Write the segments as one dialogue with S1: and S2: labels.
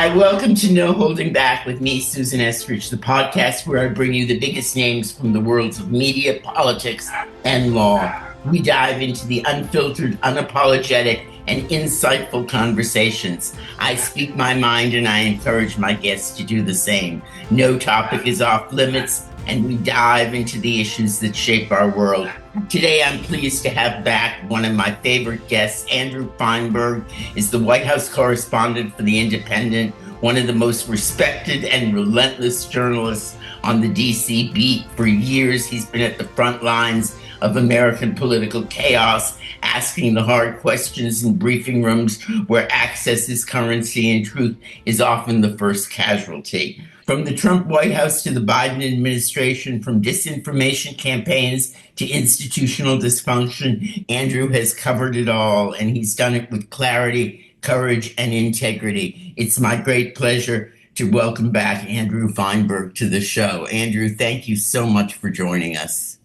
S1: Hi, welcome to No Holding Back with me, Susan Estrich, the podcast where I bring you the biggest names from the worlds of media, politics, and law. We dive into the unfiltered, unapologetic, and insightful conversations. I speak my mind and I encourage my guests to do the same. No topic is off limits, and we dive into the issues that shape our world. Today, I'm pleased to have back one of my favorite guests. Andrew Feinberg is the White House correspondent for The Independent, one of the most respected and relentless journalists on the DC beat. For years, he's been at the front lines of American political chaos, asking the hard questions in briefing rooms where access is currency and truth is often the first casualty. From the Trump White House to the Biden administration, from disinformation campaigns to institutional dysfunction, Andrew has covered it all, and he's done it with clarity, courage, and integrity. It's my great pleasure to welcome back Andrew Feinberg to the show. Andrew, thank you so much for joining us.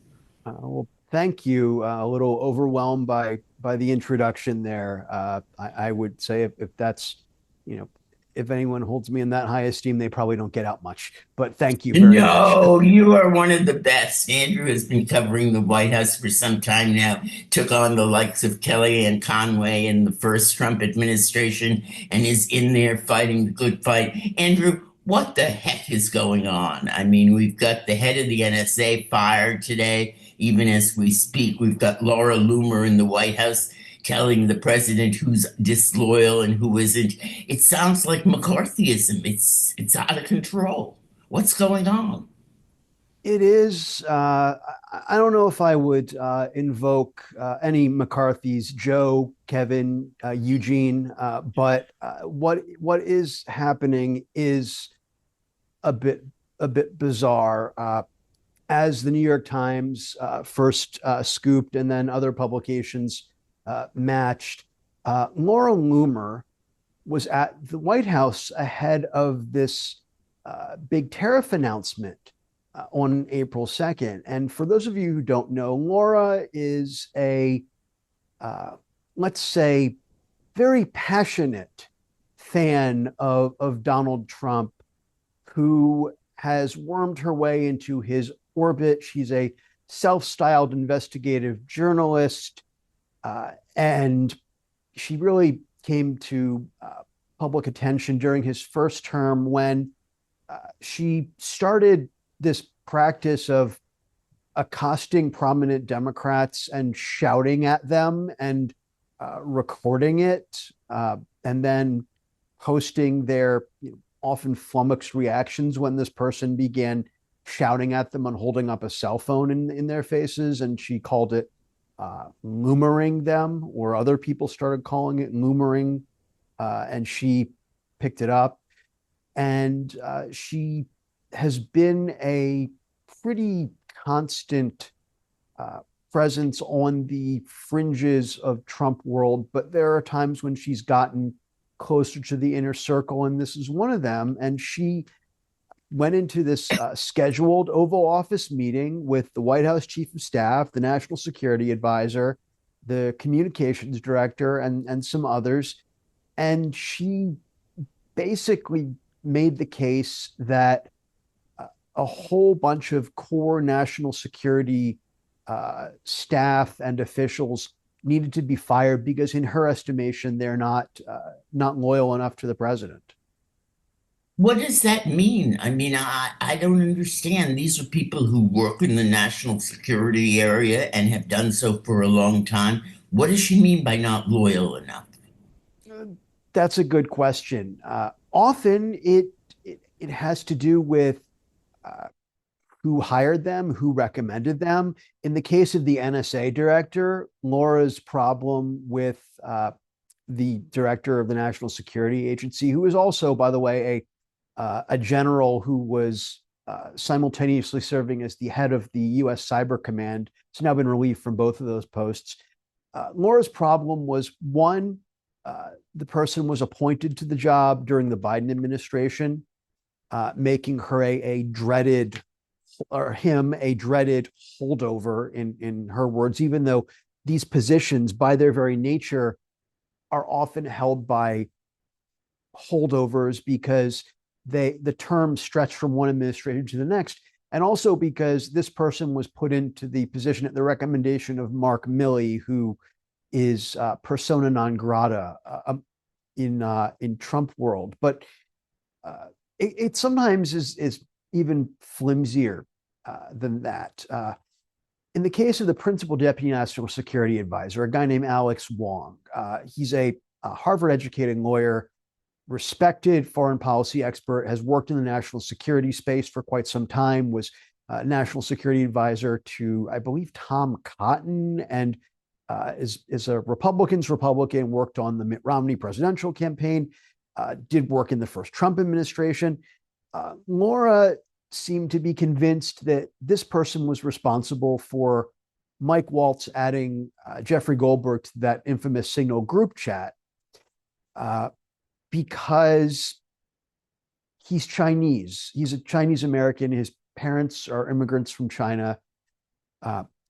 S2: Well, thank you. A little overwhelmed by the introduction there. I would say if that's, if anyone holds me in that high esteem, they probably don't get out much. But thank you very much.
S1: No, you are one of the best. Andrew has been covering the White House for some time now, took on the likes of Kellyanne Conway in the first Trump administration, and is in there fighting the good fight. Andrew, what the heck is going on? I mean, we've got the head of the NSA fired today, even as we speak. We've got Laura Loomer in the White House telling the president who's disloyal and who isn't. It sounds like McCarthyism. It's out of control. What's going on?
S2: It is. I don't know if I would invoke any McCarthy's, Joe, Kevin, Eugene, but what is happening is a bit bizarre. As the New York Times first scooped, and then other publications matched, Laura Loomer was at the White House ahead of this big tariff announcement on April 2nd. And for those of you who don't know, Laura is let's say, very passionate fan of Donald Trump, who has wormed her way into his orbit. She's a self-styled investigative journalist, and she really came to public attention during his first term when she started this practice of accosting prominent Democrats and shouting at them and recording it, and then posting their often flummoxed reactions when this person began shouting at them and holding up a cell phone in their faces. And she called it loomering them, or other people started calling it loomering, and she picked it up. And she has been a pretty constant presence on the fringes of Trump world, but there are times when she's gotten closer to the inner circle, and this is one of them. And she went into this scheduled Oval Office meeting with the White House Chief of Staff, the National Security Advisor, the Communications Director, and some others. And she basically made the case that a whole bunch of core national security staff and officials needed to be fired because, in her estimation, they're not loyal enough to the president.
S1: What does that mean? I mean, I don't understand. These are people who work in the national security area and have done so for a long time. What does she mean by not loyal enough?
S2: That's a good question. Often it has to do with who hired them, who recommended them. In the case of the NSA director, Laura's problem with the director of the National Security Agency, who is also, by the way, a general who was simultaneously serving as the head of the U.S. Cyber Command. It's now been relieved from both of those posts. Laura's problem was, one, the person was appointed to the job during the Biden administration, making her a dreaded, or him a dreaded holdover, in her words, even though these positions, by their very nature, are often held by holdovers because the term stretched from one administration to the next, and also because this person was put into the position at the recommendation of Mark Milley, who is persona non grata in Trump world. But it sometimes is even flimsier than that. In the case of the principal deputy national security advisor, a guy named Alex Wong, he's a Harvard-educated lawyer, respected foreign policy expert, has worked in the national security space for quite some time, was national security advisor to, I believe, Tom Cotton, and is a Republican's Republican, worked on the Mitt Romney presidential campaign, did work in the first Trump administration. Laura seemed to be convinced that this person was responsible for Mike Waltz adding Jeffrey Goldberg to that infamous Signal group chat because he's Chinese. He's a Chinese American. His parents are immigrants from China.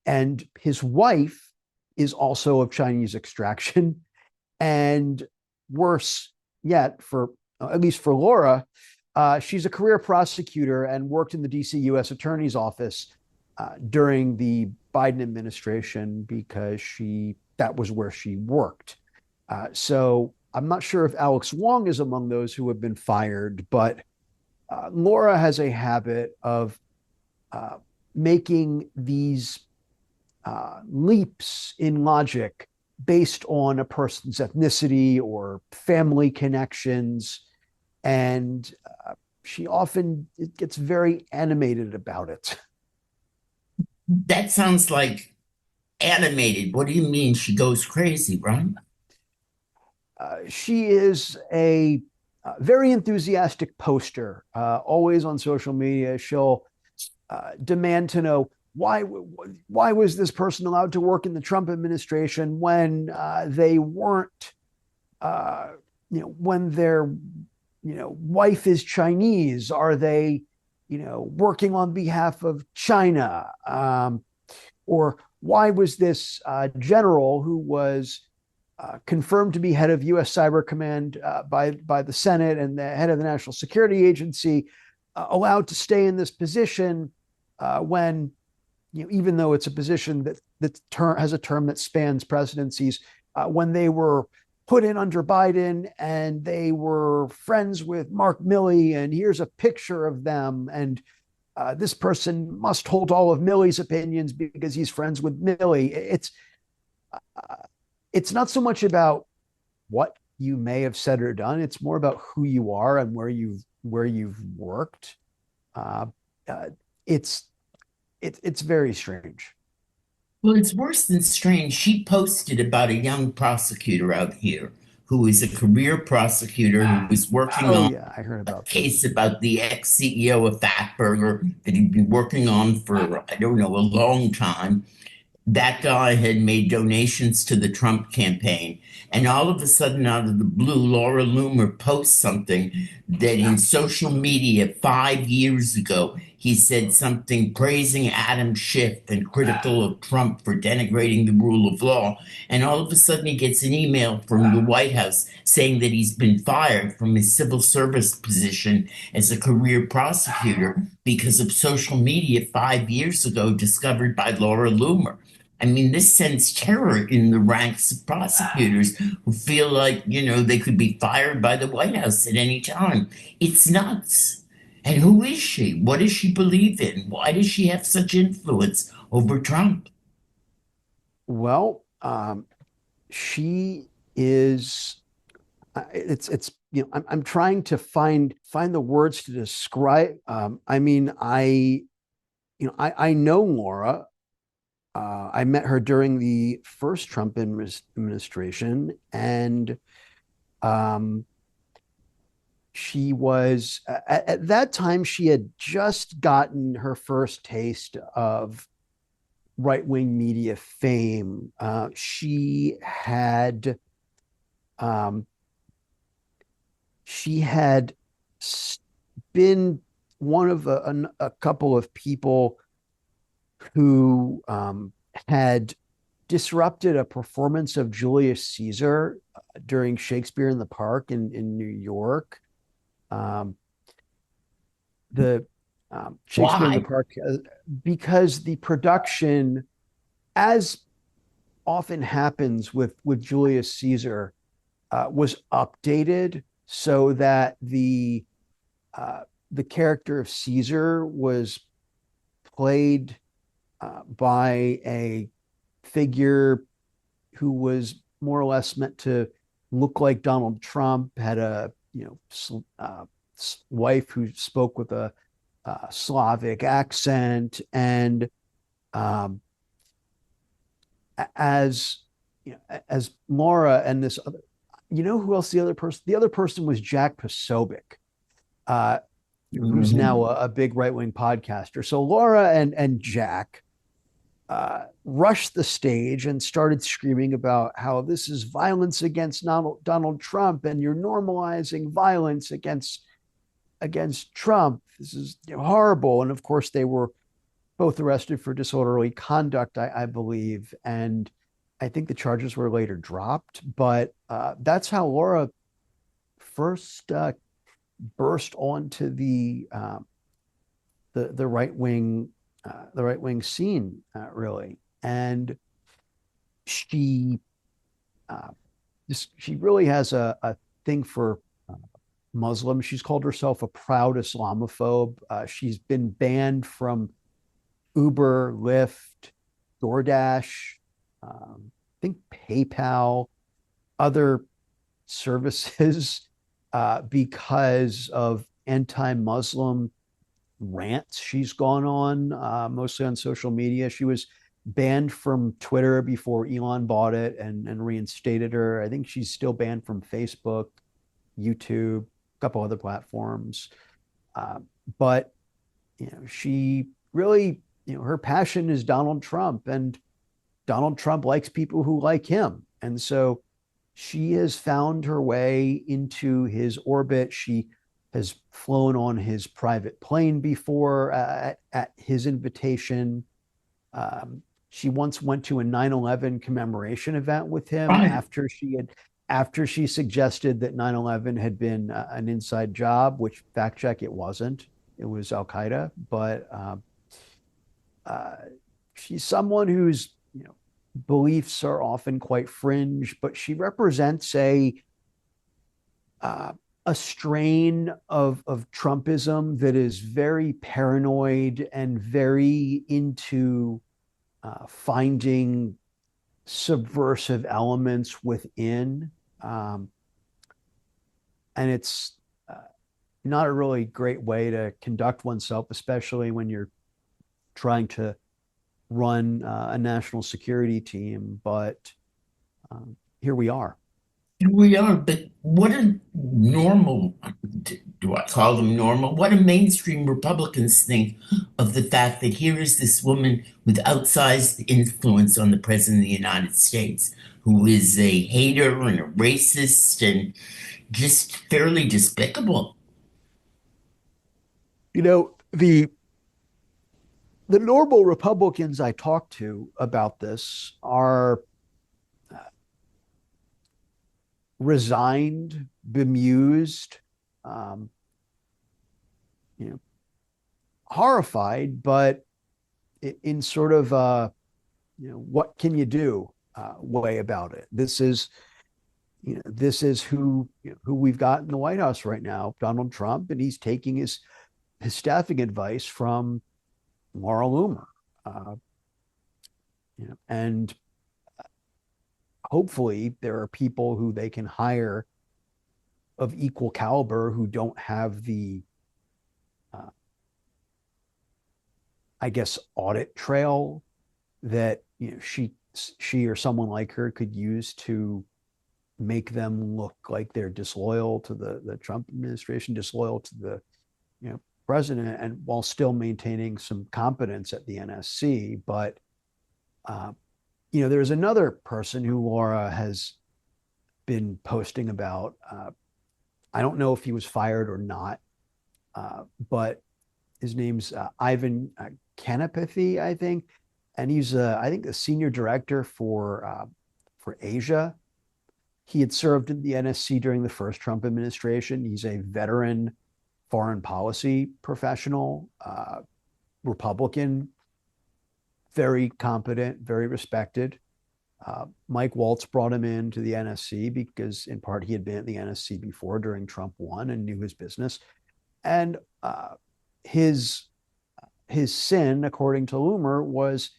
S2: And his wife is also of Chinese extraction. And worse yet, for at least for Laura, she's a career prosecutor and worked in the DC U.S. Attorney's Office during the Biden administration because that was where she worked. So I'm not sure if Alex Wong is among those who have been fired, but Laura has a habit of making these leaps in logic based on a person's ethnicity or family connections. And she often gets very animated about it.
S1: That sounds like animated. What do you mean she goes crazy, right?
S2: She is a very enthusiastic poster, always on social media. She'll demand to know why was this person allowed to work in the Trump administration when they weren't, when their wife is Chinese? Are they, working on behalf of China? Or why was this general who was confirmed to be head of U.S. Cyber Command by the Senate and the head of the National Security Agency allowed to stay in this position when, even though it's a position that has a term that spans presidencies, when they were put in under Biden and they were friends with Mark Milley, and here's a picture of them, and this person must hold all of Milley's opinions because he's friends with Milley. It's not so much about what you may have said or done. It's more about who you are and where you've worked. It's very strange.
S1: Well, it's worse than strange. She posted about a young prosecutor out here who is a career prosecutor who was working
S2: Oh
S1: on
S2: yeah, I heard
S1: a
S2: about
S1: case
S2: this.
S1: about the ex-CEO of Fatburger that he'd been working on for, I don't know, a long time. That guy had made donations to the Trump campaign. And all of a sudden, out of the blue, Laura Loomer posts something that in social media 5 years ago, he said something praising Adam Schiff and critical of Trump for denigrating the rule of law. And all of a sudden, he gets an email from the White House saying that he's been fired from his civil service position as a career prosecutor because of social media 5 years ago discovered by Laura Loomer. I mean, this sends terror in the ranks of prosecutors who feel like, they could be fired by the White House at any time. It's nuts. And who is she? What does she believe in? Why does she have such influence over Trump?
S2: Well, she is. It's I'm trying to find the words to describe. I mean, I know Laura. I met her during the first Trump administration, and she was at that time she had just gotten her first taste of right-wing media fame. Um, she had been one of a couple of people who had disrupted a performance of Julius Caesar during Shakespeare in the Park in New York. Um, the Shakespeare in the
S1: Why?
S2: Park, because the production, as often happens with Julius Caesar, was updated so that the character of Caesar was played by a figure who was more or less meant to look like Donald Trump, had a wife who spoke with a Slavic accent, and um, as as Laura and this other, who else the other person? The other person was Jack Posobiec, uh, who's
S1: Mhm.
S2: now a big right wing podcaster. So Laura and Jack rushed the stage and started screaming about how this is violence against Donald Trump, and you're normalizing violence against Trump. This is horrible. And of course, they were both arrested for disorderly conduct, I believe, and I think the charges were later dropped. But that's how Laura first burst onto the right wing scene, really, and she uh, she really has a thing for Muslims. She's called herself a proud Islamophobe. She's been banned from Uber, Lyft, DoorDash, I think PayPal, other services because of anti-Muslim rants she's gone on, mostly on social media. She was banned from Twitter before Elon bought it and reinstated her. I think she's still banned from Facebook, YouTube, a couple other platforms. Uh, but she really, her passion is Donald Trump, and Donald Trump likes people who like him. And so she has found her way into his orbit. She has flown on his private plane before at his invitation. She once went to a 9/11 commemoration event with him
S1: Right.
S2: after she suggested that 9/11 had been an inside job, which fact check it wasn't. It was Al Qaeda, but uh, she's someone whose beliefs are often quite fringe, but she represents uh, a strain of Trumpism that is very paranoid and very into finding subversive elements within. Um, and it's not a really great way to conduct oneself, especially when you're trying to run a national security team. But here we are.
S1: We are, but what are normal, do I call them normal? What do mainstream Republicans think of the fact that here is this woman with outsized influence on the President of the United States, who is a hater and a racist and just fairly despicable?
S2: The normal Republicans I talk to about this are resigned, bemused, um, you know, horrified, but in sort of what can you do way about it. This is who we've got in the White House right now, Donald Trump, and he's taking his staffing advice from Laura Loomer, uh, and hopefully there are people who they can hire of equal caliber who don't have the uh, I guess audit trail that she or someone like her could use to make them look like they're disloyal to the Trump administration, disloyal to the president, and while still maintaining some competence at the NSC. But uh, there's another person who Laura has been posting about. I don't know if he was fired or not, but his name's Ivan Kanapathy, I think. and he's I think the senior director for Asia. He had served in the NSC during the first Trump administration. He's a veteran foreign policy professional, Republican, very competent, very respected. Mike Waltz brought him into the NSC because, in part, he had been at the NSC before during Trump 1 and knew his business. And his sin, according to Loomer, was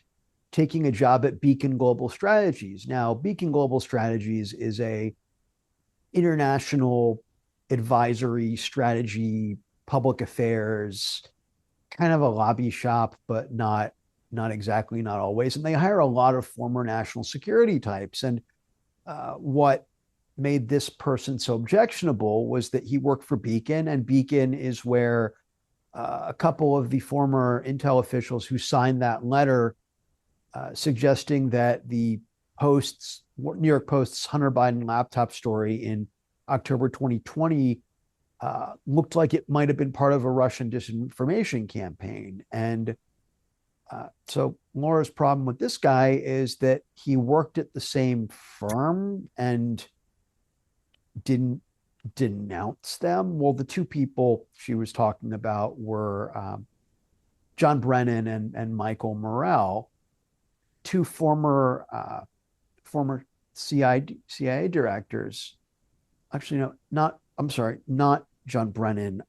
S2: taking a job at Beacon Global Strategies. Now, Beacon Global Strategies is a international advisory strategy, public affairs, kind of a lobby shop, but not exactly, not always. And they hire a lot of former national security types. And what made this person so objectionable was that he worked for Beacon, and Beacon is where a couple of the former intel officials who signed that letter suggesting that the New York Post's Hunter Biden laptop story in October 2020 looked like it might have been part of a Russian disinformation campaign. And so Laura's problem with this guy is that he worked at the same firm and didn't denounce them. Well, the two people she was talking about were John Brennan and Michael Morell, two former CIA directors. Actually, no, not. I'm sorry, not John Brennan.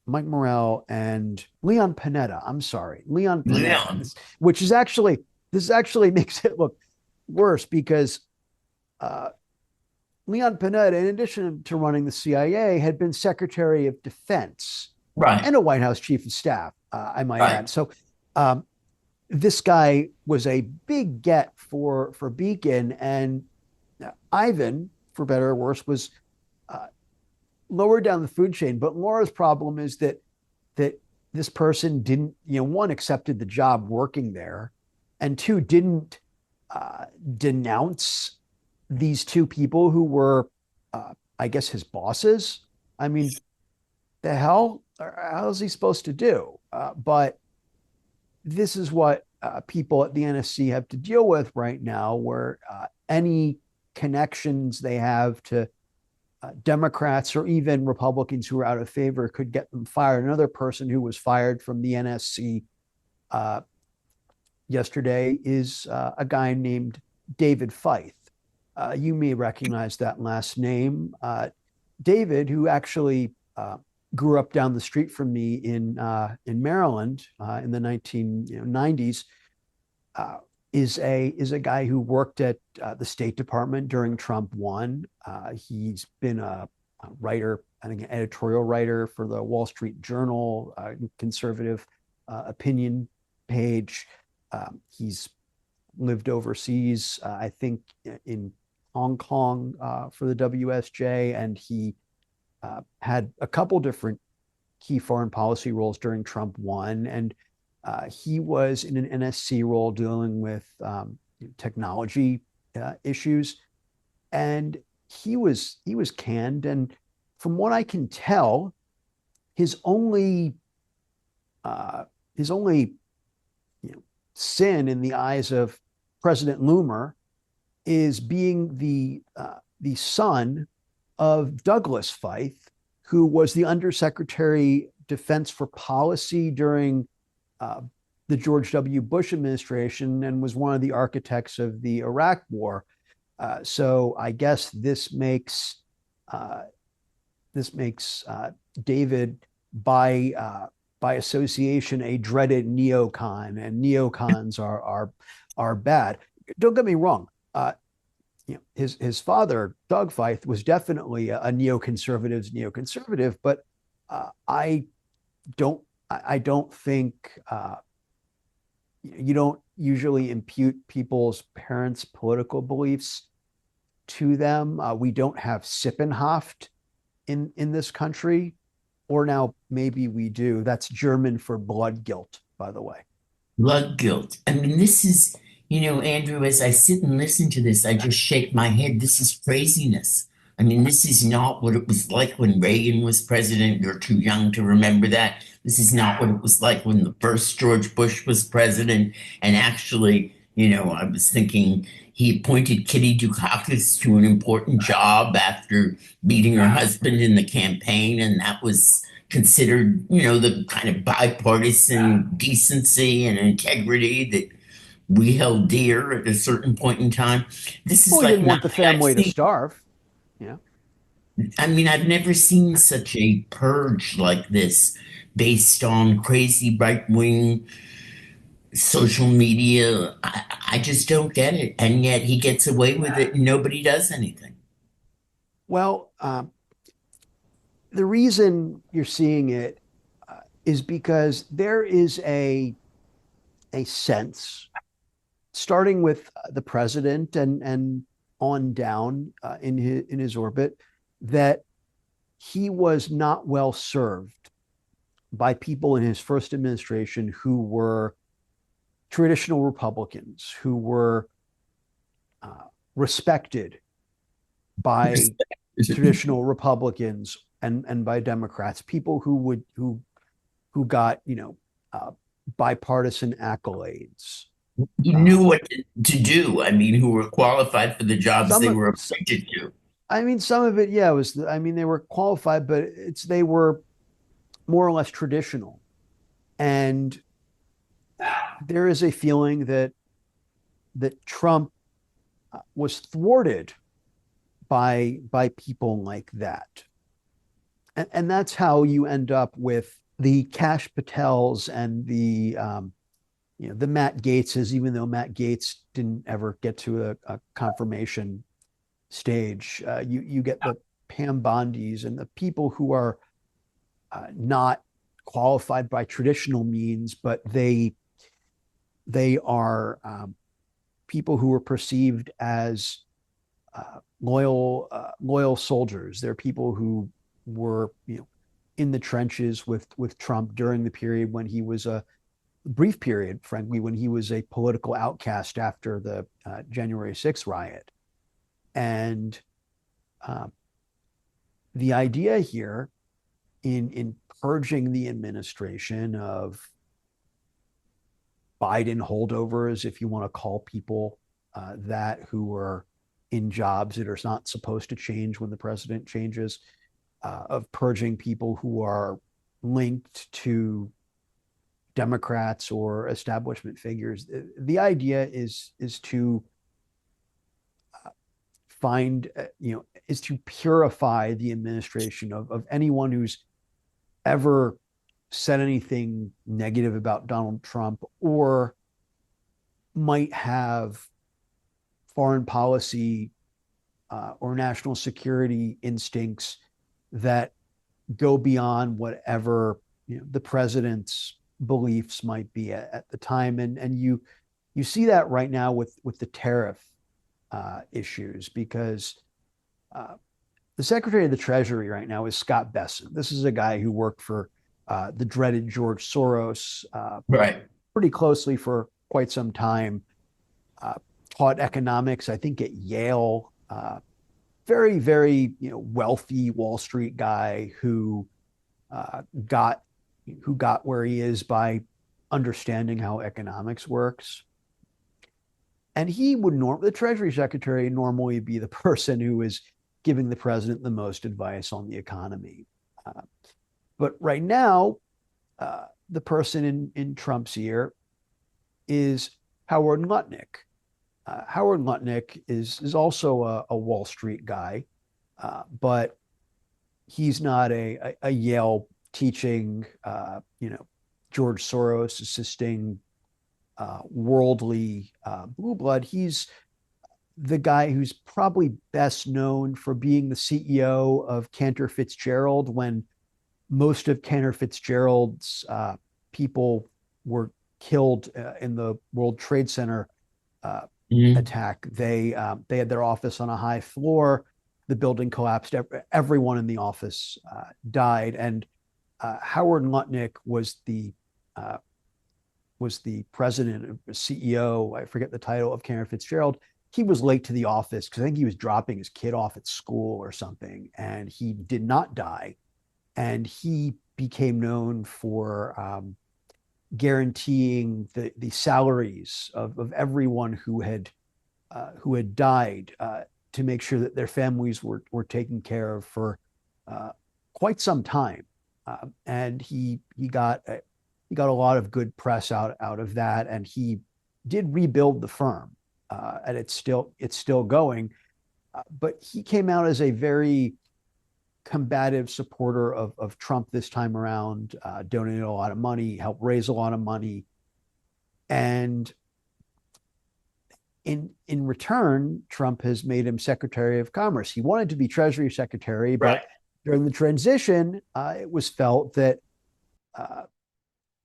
S2: Mike Morell and Leon Panetta. I'm sorry, Leon Panetta,
S1: Leon.
S2: which is actually this actually makes it look worse because Leon Panetta, in addition to running the CIA, had been Secretary of Defense
S1: Right.
S2: and a White House Chief of Staff, I might
S1: Right.
S2: add. So this guy was a big get for Beacon, and Ivan, for better or worse, was lower down the food chain. But Laura's problem is that this person didn't, one, accepted the job working there, and two, didn't denounce these two people who were, I guess, his bosses. I mean, the hell, how is he supposed to do? But this is what people at the NSC have to deal with right now, where any connections they have to Democrats or even Republicans who are out of favor could get them fired. Another person who was fired from the NSC yesterday is a guy named David Feith. You may recognize that last name. David, who actually grew up down the street from me in Maryland in the 1990s, is a guy who worked at the State Department during Trump 1. He's been a writer, I think an editorial writer for the Wall Street Journal, conservative opinion page. He's lived overseas, I think in Hong Kong for the WSJ, and he had a couple different key foreign policy roles during Trump 1. And he was in an NSC role dealing with technology issues, and he was canned. And from what I can tell, his only sin in the eyes of President Loomer is being the son of Douglas Feith, who was the Undersecretary Defense for Policy during the George W. Bush administration and was one of the architects of the Iraq War. So I guess this makes David by association a dreaded neocon, and neocons are bad. Don't get me wrong. His father, Doug Feith, was definitely a neoconservative, but I don't think you don't usually impute people's parents' political beliefs to them. We don't have Sippenhaft in this country, or now maybe we do. That's German for blood guilt, by the way.
S1: Blood guilt. I mean, this is, Andrew, as I sit and listen to this, I just shake my head. This is craziness. I mean, this is not what it was like when Reagan was president. You're too young to remember that. This is not what it was like when the first George Bush was president. And actually, I was thinking he appointed Kitty Dukakis to an important job after beating her husband in the campaign. And that was considered, the kind of bipartisan decency and integrity that we held dear at a certain point in time. This
S2: Well,
S1: is
S2: he
S1: like
S2: didn't want
S1: nothing
S2: the
S1: I've
S2: family to
S1: seen.
S2: starve. Yeah.
S1: I mean, I've never seen such a purge like this based on crazy right wing social media. I just don't get it. And yet he gets away with it and nobody does anything.
S2: Well, the reason you're seeing it is because there is a sense, starting with the president and on down in his orbit, that he was not well served by people in his first administration who were traditional Republicans, who were uh, respected by traditional Republicans and by Democrats, people who got uh, bipartisan accolades.
S1: Who
S2: Uh,
S1: knew what to do. I mean, who were qualified for the jobs they
S2: some
S1: were appointed to.
S2: I mean, some of it, yeah, was I mean they were qualified, but they were more or less traditional, and there is a feeling that Trump was thwarted by people like that, and that's how you end up with the Cash Patels and the Matt Gateses, even though Matt Gates didn't ever get to a confirmation stage. You get the Pam Bondis and the people who are not qualified by traditional means, but they are people who are perceived as loyal soldiers. They're people who were in the trenches with Trump during the period when he was a brief period, frankly, when he was a political outcast after the January 6th riot. And uh, the idea here in purging the administration of Biden holdovers, if you want to call people that, who are in jobs that are not supposed to change when the president changes, of purging people who are linked to Democrats or establishment figures. The idea is to find, is to purify the administration of anyone who's ever said anything negative about Donald Trump or might have foreign policy or national security instincts that go beyond whatever the president's beliefs might be at the time. And you see that right now with the tariff issues, because the Secretary of the Treasury right now is Scott Bessent. This is a guy who worked for the dreaded George Soros
S1: Right.
S2: pretty closely for quite some time. Uh, Taught economics, I think, at Yale. Very, very wealthy Wall Street guy uh, got who got where he is by understanding how economics works. And he would the Treasury Secretary normally be the person who is giving the president the most advice on the economy. Uh, but right now, the person in Trump's ear is Howard Lutnick. Howard Lutnick is also a Wall Street guy, but he's not a Yale teaching, George Soros assisting worldly blue blood. He's the guy who's probably best known for being the CEO of Cantor Fitzgerald when most of Cantor Fitzgerald's people were killed in the World Trade Center uh,
S1: Mhm.
S2: attack. They had their office on a high floor. The building collapsed. Everyone in the office died, and Howard Lutnick uh, was the president, CEO. I forget the title of Cantor Fitzgerald, he was late to the office because I think he was dropping his kid off at school or something, and he did not die. And he became known for guaranteeing the salaries of everyone who had died, to make sure that their families were taken care of for uh, quite some time. And he got a lot of good press out of that, and he did rebuild the firm, and it's still going. But he came out as a very combative supporter of Trump this time around, donated a lot of money, helped raise a lot of money, and in return, Trump has made him Secretary of Commerce. He wanted to be Treasury Secretary,
S1: Right.
S2: but during the transition, it was felt that uh,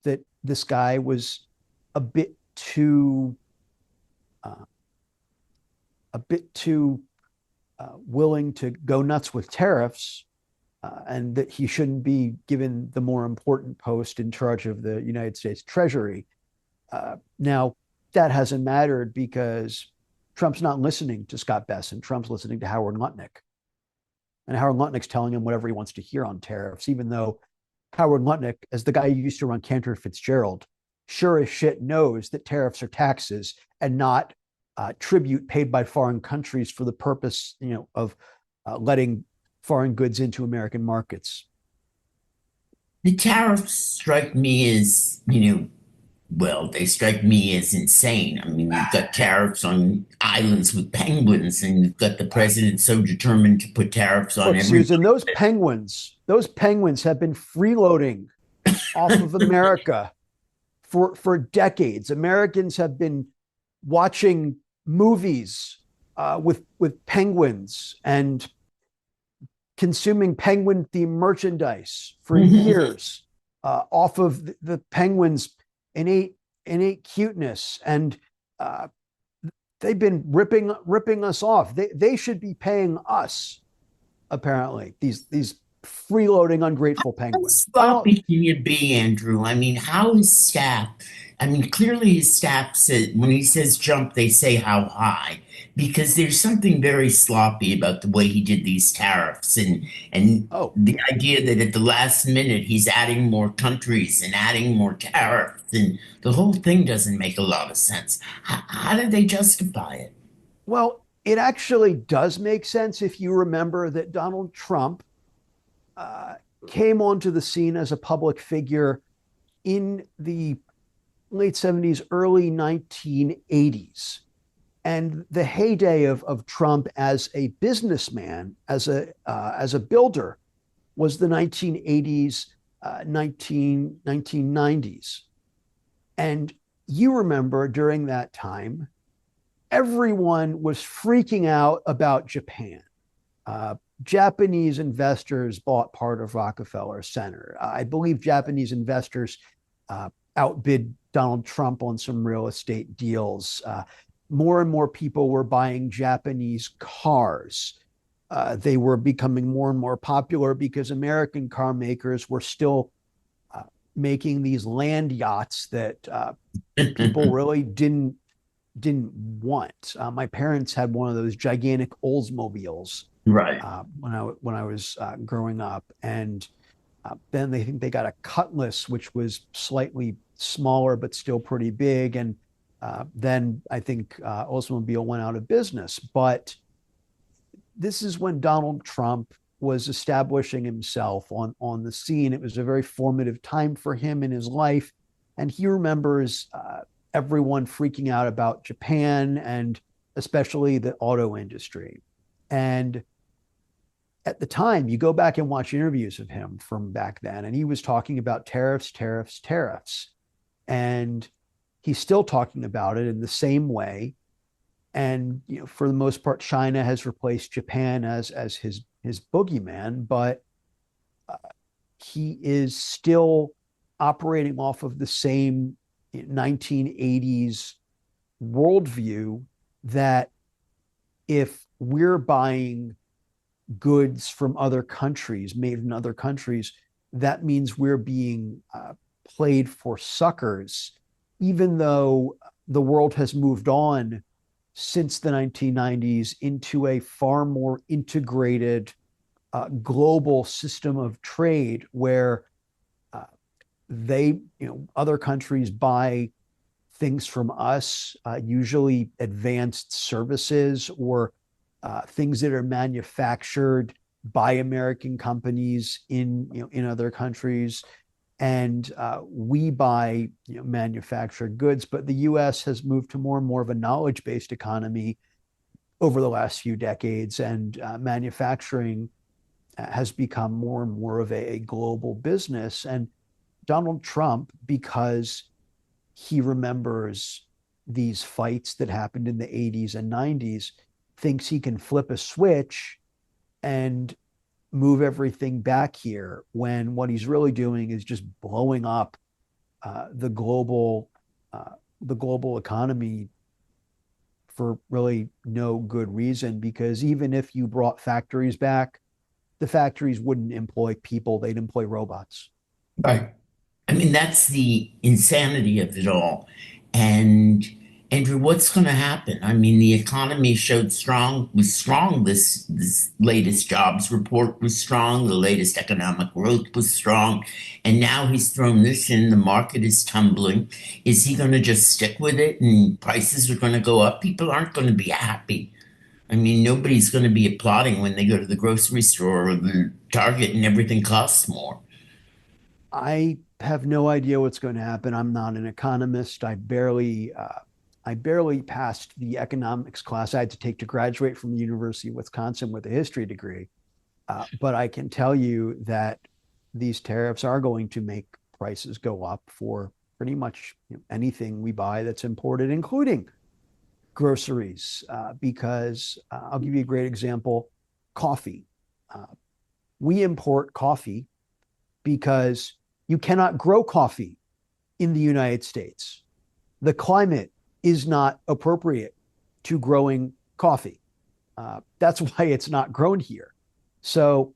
S2: that this guy was a bit too uh, willing to go nuts with tariffs, and that he shouldn't be given the more important post in charge of the United States Treasury. Now, that hasn't mattered because Trump's not listening to Scott Bessent. Trump's listening to Howard Lutnick. And Howard Lutnick's telling him whatever he wants to hear on tariffs, even though Howard Lutnick, as the guy who used to run Cantor Fitzgerald, sure as shit knows that tariffs are taxes and not tribute paid by foreign countries for the purpose, of letting foreign goods into American markets.
S1: The tariffs strike me as, well, they strike me as insane. I mean, you've got tariffs on islands with penguins, and you've got the president so determined to put tariffs on
S2: Look,
S1: every.
S2: Susan, those penguins have been freeloading off of America for decades. Americans have been watching movies with penguins and consuming penguin themed merchandise for years, off of the penguins' innate cuteness, and they've been ripping us off. They should be paying us, apparently, these freeloading ungrateful
S1: How
S2: penguins. I don't.
S1: sloppy can you be, Andrew? I mean, how is staff? I mean, clearly his staff said when he says jump, they say how high, because there's something very sloppy about the way he did these tariffs, and
S2: Oh,
S1: the idea that at the last minute he's adding more countries and adding more tariffs, and the whole thing doesn't make a lot of sense. How did they justify it?
S2: well, it actually does make sense if you remember that Donald Trump uh, came onto the scene as a public figure in the late 70s, early 1980s. And the heyday of Trump as a businessman, as a builder, was the 1980s, 1990s. And you remember during that time, everyone was freaking out about Japan. Japanese investors bought part of Rockefeller Center. I believe Japanese investors outbid Donald Trump on some real estate deals. More and more people were buying Japanese cars. They were becoming more and more popular because American car makers were still making these land yachts that people really didn't want. My parents had one of those gigantic Oldsmobiles
S1: Right.
S2: when I was growing up, and then they think they got a Cutlass, which was slightly smaller but still pretty big, and then I think Oldsmobile went out of business. But this is when Donald Trump was establishing himself on the scene. It was a very formative time for him in his life, and he remembers everyone freaking out about Japan and especially the auto industry. And at the time, you go back and watch interviews of him from back then, and he was talking about tariffs, tariffs, tariffs. And he's still talking about it in the same way. And for the most part, China has replaced Japan as his boogeyman, but uh, he is still operating off of the same 1980s worldview that if we're buying goods from other countries, made in other countries, that means we're being played for suckers, even though the world has moved on since the 1990s into a far more integrated global system of trade where other countries buy things from us, usually advanced services or things that are manufactured by American companies in other countries, and we buy manufactured goods. But the U.S. has moved to more and more of a knowledge-based economy over the last few decades, and manufacturing has become more and more of a global business. And Donald Trump, because he remembers these fights that happened in the 80s and 90s, thinks he can flip a switch and move everything back here, when what he's really doing is just blowing up the global economy for really no good reason. Because even if you brought factories back, the factories wouldn't employ people, they'd employ robots.
S1: Right. I mean, that's the insanity of it all. And Andrew, what's going to happen? I mean, the economy was strong. This latest jobs report was strong. The latest economic growth was strong. And now he's thrown this in. The market is tumbling. Is he going to just stick with it and prices are going to go up? People aren't going to be happy. I mean, nobody's going to be applauding when they go to the grocery store or the Target and everything costs more.
S2: I have no idea what's going to happen. I'm not an economist. I barely passed the economics class I had to take to graduate from the University of Wisconsin with a history degree. But I can tell you that these tariffs are going to make prices go up for pretty much anything we buy that's imported, including groceries. Because I'll give you a great example: coffee. Uh, we import coffee because you cannot grow coffee in the United States. The climate is not appropriate to growing coffee. That's why it's not grown here. So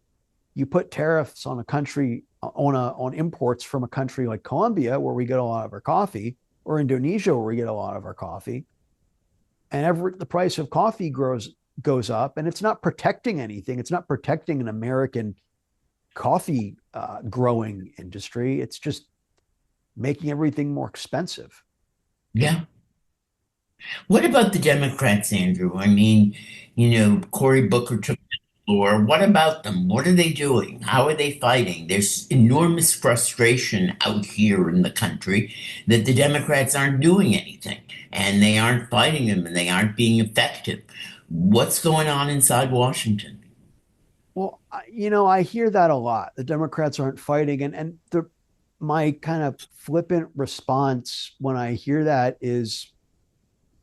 S2: you put tariffs on a country on imports from a country like Colombia, where we get a lot of our coffee, or Indonesia, where we get a lot of our coffee, and the price of coffee goes up, and it's not protecting anything. It's not protecting an American coffee growing industry. It's just making everything more expensive.
S1: Yeah. What about the Democrats, Andrew? I mean, Cory Booker took the floor. What about them? What are they doing? How are they fighting? There's enormous frustration out here in the country that the Democrats aren't doing anything and they aren't fighting them and they aren't being effective. What's going on inside Washington?
S2: Well, I hear that a lot. The Democrats aren't fighting, and my kind of flippant response when I hear that is,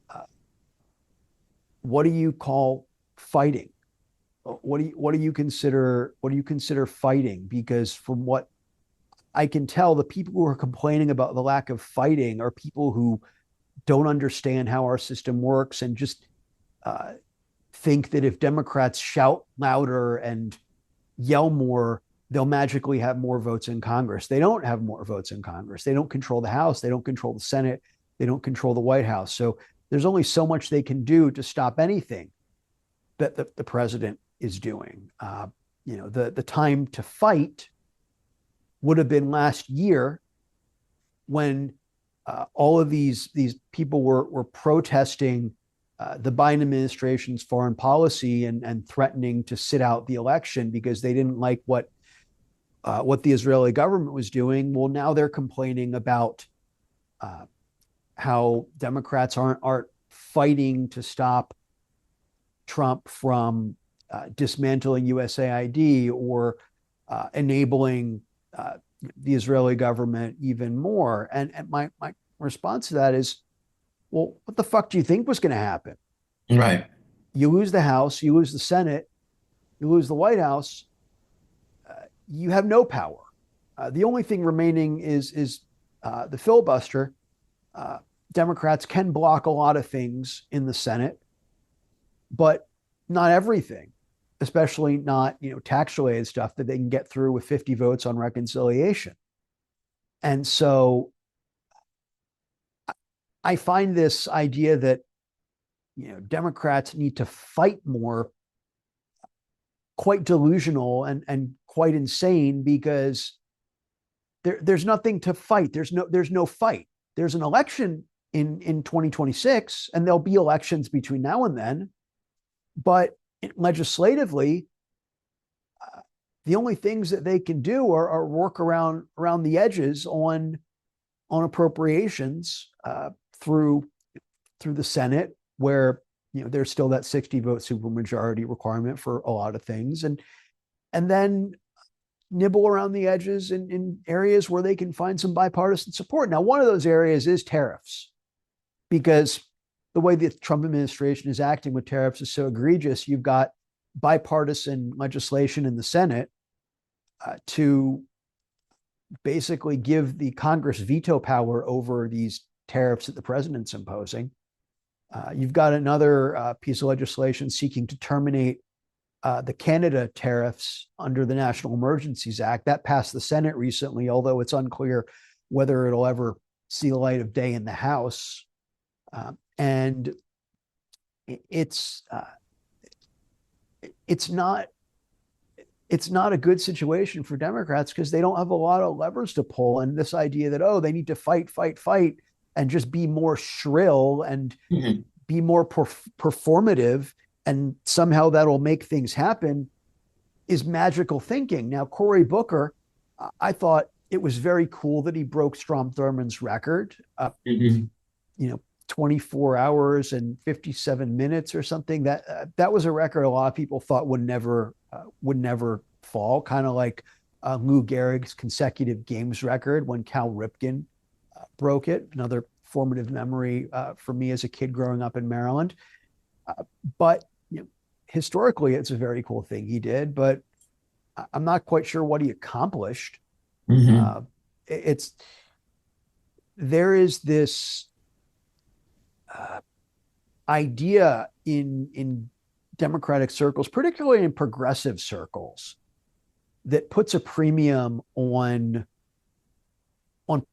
S2: uh, what do you call fighting? What do you consider fighting? Because from what I can tell, the people who are complaining about the lack of fighting are people who don't understand how our system works, and just uh, think that if Democrats shout louder and yell more, they'll magically have more votes in Congress. They don't have more votes in Congress. They don't control the House. They don't control the Senate. They don't control the White House. So there's only so much they can do to stop anything that the president is doing. The time to fight would have been last year, when all of these people were protesting the Biden administration's foreign policy, and threatening to sit out the election because they didn't like what the Israeli government was doing. Well, now they're complaining about how Democrats aren't fighting to stop Trump from dismantling USAID, or enabling the Israeli government even more. And my response to that is, well, what the fuck do you think was going to happen?
S1: Right.
S2: You lose the House, you lose the Senate, you lose the White House, you have no power. The only thing remaining is the filibuster. Democrats can block a lot of things in the Senate, but not everything, especially not tax related stuff that they can get through with 50 votes on reconciliation. And so I find this idea that Democrats need to fight more, quite delusional and quite insane, because there's nothing to fight. There's no fight. There's an election in 2026, and there'll be elections between now and then. But legislatively, the only things that they can do are work around the edges on appropriations through the Senate, where there's still that 60-vote supermajority requirement for a lot of things, and then nibble around the edges in areas where they can find some bipartisan support. Now, one of those areas is tariffs, because the way the Trump administration is acting with tariffs is so egregious. You've got bipartisan legislation in the Senate to basically give the Congress veto power over these tariffs that the president's imposing. You've got another piece of legislation seeking to terminate the Canada tariffs under the National Emergencies Act. That passed the Senate recently, although it's unclear whether it'll ever see the light of day in the House. And it's not a good situation for Democrats, because they don't have a lot of levers to pull. And this idea that, they need to fight, and just be more shrill and be more performative, and somehow that'll make things happen, is magical thinking. Now, Cory Booker, I thought it was very cool that he broke Strom Thurmond's record, 24 hours and 57 minutes or something. That was a record a lot of people thought would never fall, kind of like Lou Gehrig's consecutive games record when Cal Ripken broke it. Another formative memory for me as a kid growing up in Maryland. But historically, it's a very cool thing he did, but I'm not quite sure what he accomplished. There is this idea in Democratic circles, particularly in progressive circles, that puts a premium on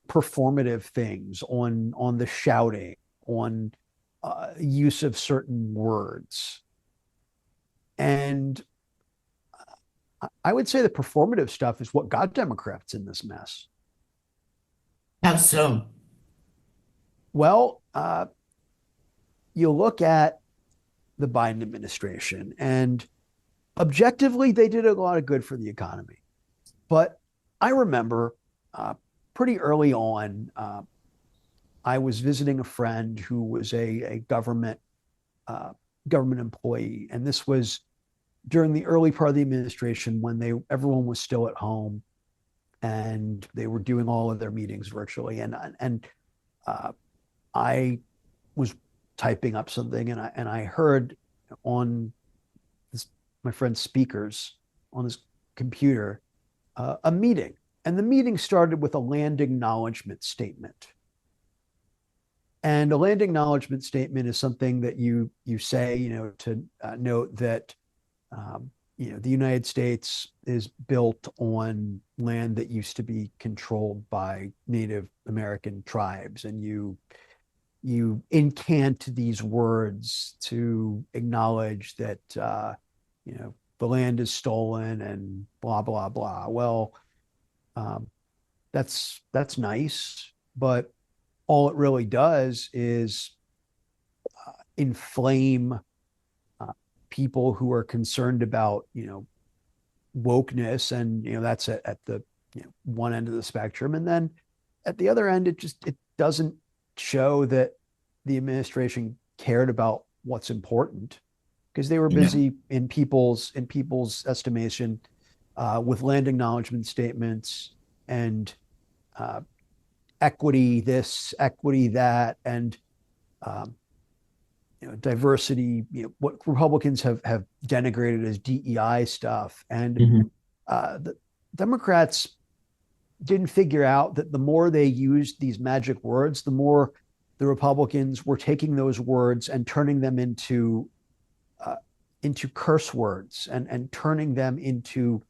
S2: performative things, on the shouting, on use of certain words. And I would say the performative stuff is what got Democrats in this mess.
S1: How so?
S2: Well, you look at the Biden administration, and objectively, they did a lot of good for the economy. But I remember pretty early on, I was visiting a friend who was a government employee, and this was during the early part of the administration when everyone was still at home, and they were doing all of their meetings virtually. And I was typing up something, and I heard on my friend's speakers on his computer a meeting, and the meeting started with a land acknowledgement statement. And a land acknowledgement statement is something that you say, to note that the United States is built on land that used to be controlled by Native American tribes, and you incant these words to acknowledge that the land is stolen and blah blah blah. Well, that's nice, but all it really does is inflame people who are concerned about wokeness, and that's at the one end of the spectrum, and then at the other end, it doesn't show that the administration cared about what's important, because they were busy in people's estimation with land acknowledgement statements and equity this, equity that, and diversity, what Republicans have denigrated as DEI stuff. And the Democrats didn't figure out that the more they used these magic words, the more the Republicans were taking those words and turning them into curse words, and turning them into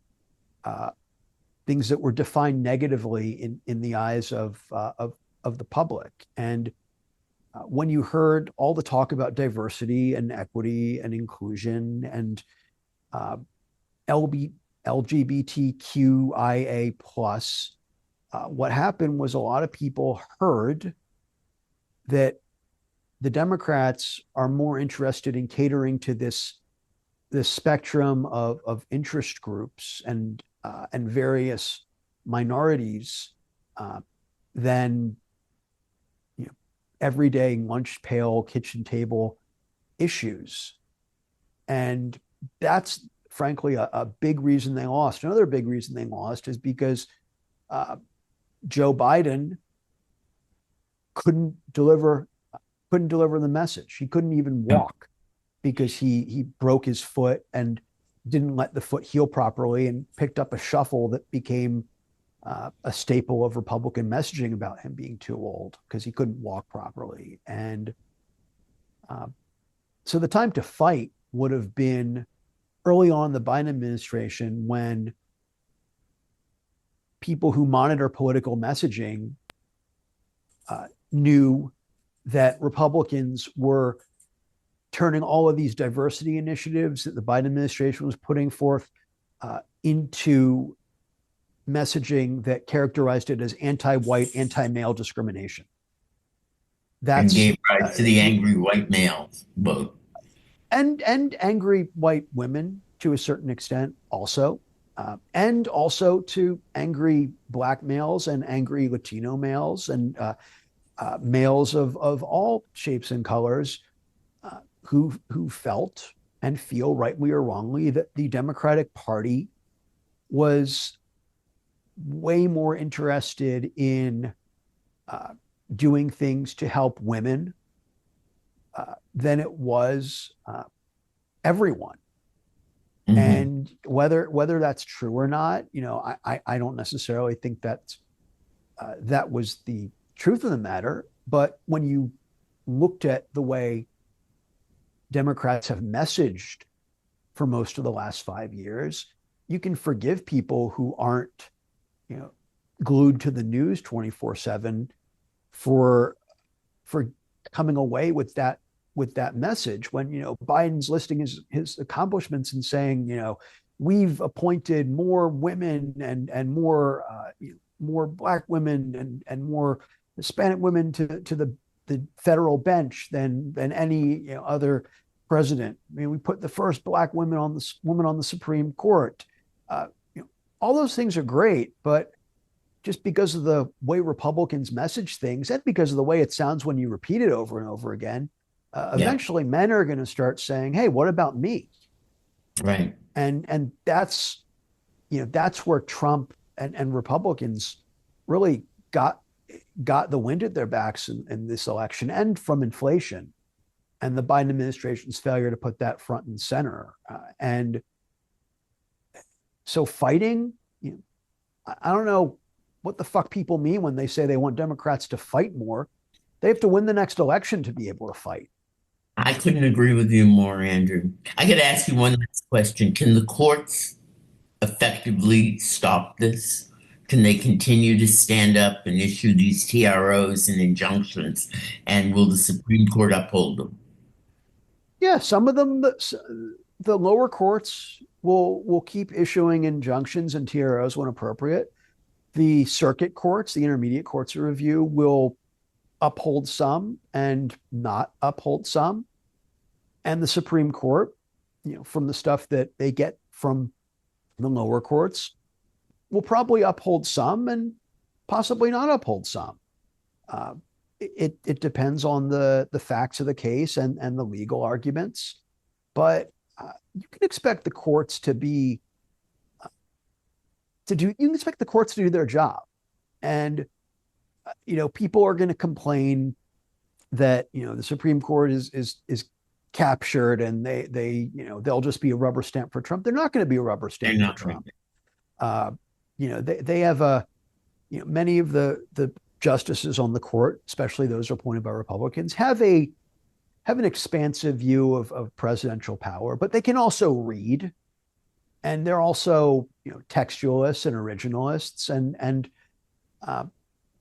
S2: things that were defined negatively in the eyes of the public. And when you heard all the talk about diversity and equity and inclusion and uh, LGBTQIA plus, what happened was a lot of people heard that the Democrats are more interested in catering to this spectrum of interest groups and various minorities than everyday lunch pail, kitchen table issues. And that's frankly a big reason they lost. Another big reason they lost is because Joe Biden couldn't deliver the message. He couldn't even walk because he broke his foot and didn't let the foot heal properly and picked up a shuffle that became a staple of Republican messaging about him being too old because he couldn't walk properly. And so the time to fight would have been early on in the Biden administration, when people who monitor political messaging knew that Republicans were turning all of these diversity initiatives that the Biden administration was putting forth into messaging that characterized it as anti-white, anti-male discrimination.
S1: And gave rise to the angry white males vote.
S2: And angry white women to a certain extent also, and also to angry Black males and angry Latino males and males of all shapes and colors who felt and feel, rightly or wrongly, that the Democratic Party was way more interested in doing things to help women than it was everyone. Mm-hmm. And whether that's true or not, I don't necessarily think that was the truth of the matter. But when you looked at the way Democrats have messaged for most of the last 5 years, you can forgive people who aren't, glued to the news 24/7 for coming away with that message when Biden's listing his accomplishments and saying we've appointed more women and more Black women and more Hispanic women to the federal bench than any other president. I mean, we put the first Black woman on the Supreme Court. All those things are great, but just because of the way Republicans message things and because of the way it sounds when you repeat it over and over again, eventually men are going to start saying, "Hey, what about me?"
S1: Right.
S2: And that's where Trump and Republicans really got the wind at their backs in this election, and from inflation and the Biden administration's failure to put that front and center. And so fighting, I don't know what the fuck people mean when they say they want Democrats to fight more. They have to win the next election to be able to fight.
S1: I couldn't agree with you more, Andrew. I could ask you one last question. Can the courts effectively stop this? Can they continue to stand up and issue these TROs and injunctions? And will the Supreme Court uphold them?
S2: Yeah, some of them, the lower courts will keep issuing injunctions and TROs when appropriate. The circuit courts, the intermediate courts of review, will uphold some and not uphold some. And the Supreme Court, from the stuff that they get from the lower courts, will probably uphold some and possibly not uphold some. It depends on the facts of the case and the legal arguments, but you can expect the courts to do their job. And people are going to complain that the Supreme Court is captured and they'll just be a rubber stamp for Trump. They're not going to be a rubber stamp for Trump. They have many of the justices on the court, especially those appointed by Republicans, have an expansive view of presidential power, but they can also read, and they're also textualists and originalists, and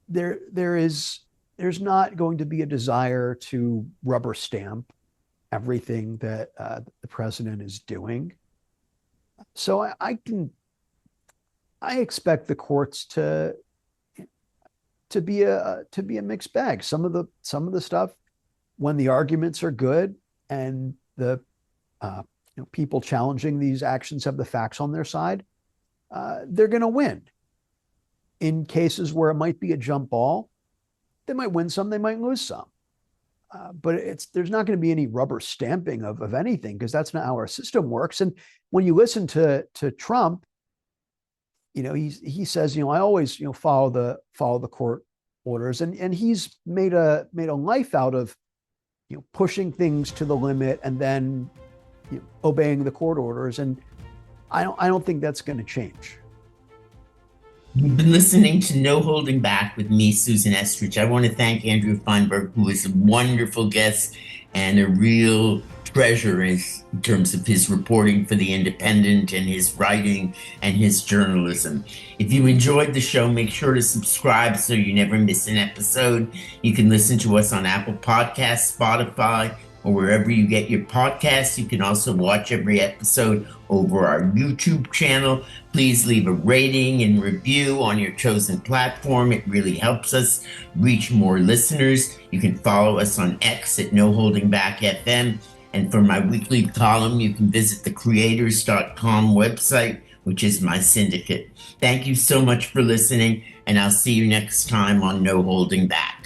S2: there is there's not going to be a desire to rubber stamp everything that the president is doing. So I expect the courts to be a mixed bag. Some of the stuff, when the arguments are good and the people challenging these actions have the facts on their side, they're going to win. In cases where it might be a jump ball, they might win some, they might lose some. But there's not going to be any rubber stamping of anything, because that's not how our system works. And when you listen to Trump, he says, I always follow the court orders, and he's made a life out of pushing things to the limit and then obeying the court orders. And I don't think that's going to change.
S1: You've been listening to No Holding Back with me, Susan Estrich. I want to thank Andrew Feinberg, who is a wonderful guest and a real treasure in terms of his reporting for The Independent and his writing and his journalism. If you enjoyed the show, make sure to subscribe so you never miss an episode. You can listen to us on Apple Podcasts, Spotify, or wherever you get your podcasts. You can also watch every episode over our YouTube channel. Please leave a rating and review on your chosen platform. It really helps us reach more listeners. You can follow us on X at No Holding Back FM. And for my weekly column, you can visit the creators.com website, which is my syndicate. Thank you so much for listening, and I'll see you next time on No Holding Back.